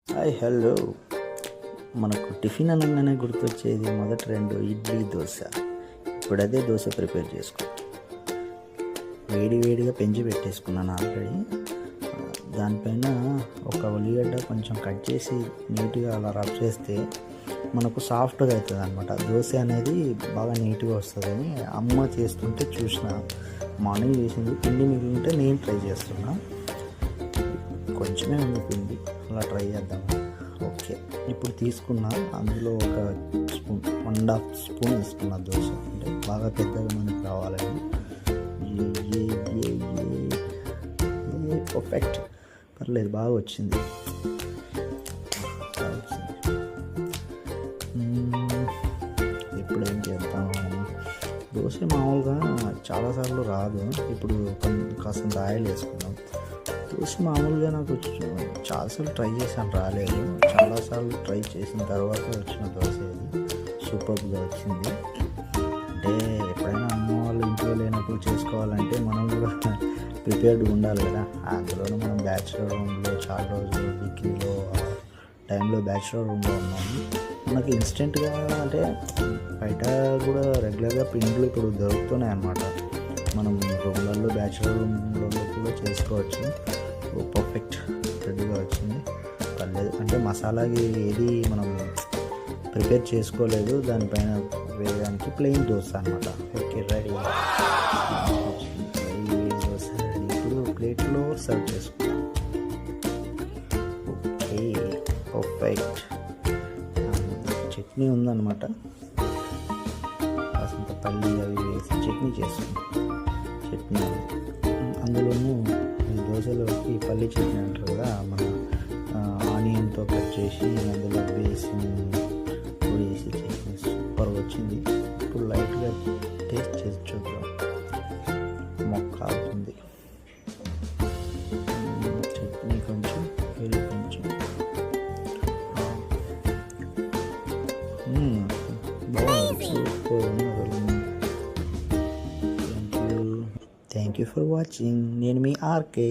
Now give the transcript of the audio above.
Hi hello. మనకు tiffin అనగానే గుర్తొచ్చేది మొదటి రెండు ఇడ్లీ, దోశ. ఇప్పుడు అదే దోశ ప్రిపేర్ చేసుకో. వేడిగా పెంచి పెట్టేసుకున్నాను ఆల్రెడీ. దానిపైన ఒక ఉల్లిగడ్డ కొంచెం కట్ చేసి నీట్గా అలా రబ్ చేస్తే మనకు సాఫ్ట్గా అవుతుంది అనమాట. దోశ అనేది బాగా నీట్గా వస్తుందని అమ్మ చేస్తుంటే చూసిన. మార్నింగ్ చేసింది. పిండి మిగిలింటే నేను ట్రై చేస్తున్నా. కొంచెమే ఉంది పిండి, అలా ట్రై చేద్దాం. ఓకే, ఇప్పుడు తీసుకున్నా. అందులో ఒక స్పూన్, 1.5 స్పూన్ వేసుకున్నా దోశ. అంటే బాగా పెద్దగా మనకి రావాలని. పర్ఫెక్ట్, పర్లేదు, బాగా వచ్చింది. ఇప్పుడు ఏం చేద్దాం? దోశ మామూలుగా చాలాసార్లు రాదు. ఇప్పుడు కాస్తంత ఆయిల్ వేసుకుందాం. దోశ మామూలుగా నాకు చాలాసార్లు ట్రై చేశాను, రాలేదు. చాలాసార్లు ట్రై చేసిన తర్వాత వచ్చిన దోశ ఇది సూపర్గా వచ్చింది. అంటే ఎప్పుడైనా అమ్మ వాళ్ళు ఇంట్లో లేనప్పుడు చేసుకోవాలంటే మనం కూడా ప్రిపేర్డ్గా ఉండాలి కదా. అందులోనూ మనం బ్యాచులర్ రూమ్లో చాలా రోజులు డిగ్రీలో టైంలో బ్యాచులర్ రూమ్లో ఉన్నాము. మనకి ఇన్స్టెంట్గా అంటే బయట కూడా రెగ్యులర్గా పిండిలు ఇప్పుడు దొరుకుతున్నాయి అన్నమాట. మనం రూమ్లలో బ్యాచులర్ రూమ్లలో కూడా చేసుకోవచ్చు. పర్ఫెక్ట్ రెడీగా వచ్చింది, పర్లేదు. అంటే మసాలాకి ఏది మనం ప్రిపేర్ చేసుకోలేదు. దానిపైన వేయడానికి ప్లెయిన్ దోశ అనమాట. Okay, ready. దోశ రెడీ. ఇప్పుడు ప్లేట్లో సర్వ్ చేసుకుంటాం. Okay, perfect. చట్నీ ఉందన్నమాట. కాసింత పల్లి అవి వేసి చట్నీ చేసుకుంటాం. చట్నీ అందులోనూ దోశలోకి పల్లి చట్నీ అంటారు కదా, మన ఆనియన్తో కట్ చేసి అందులో వేసి పొడి వేసి చట్నీ సూపర్గా వచ్చింది. ఇప్పుడు లైట్గా టేస్ట్ చేసి చూద్దాం. మొక్క అవుతుంది. చట్నీ కొంచెం, వేలు కొంచెం. బాగుంది, సూపర్ ఉంది. Thank you for watching. నేను మీ ఆర్కే.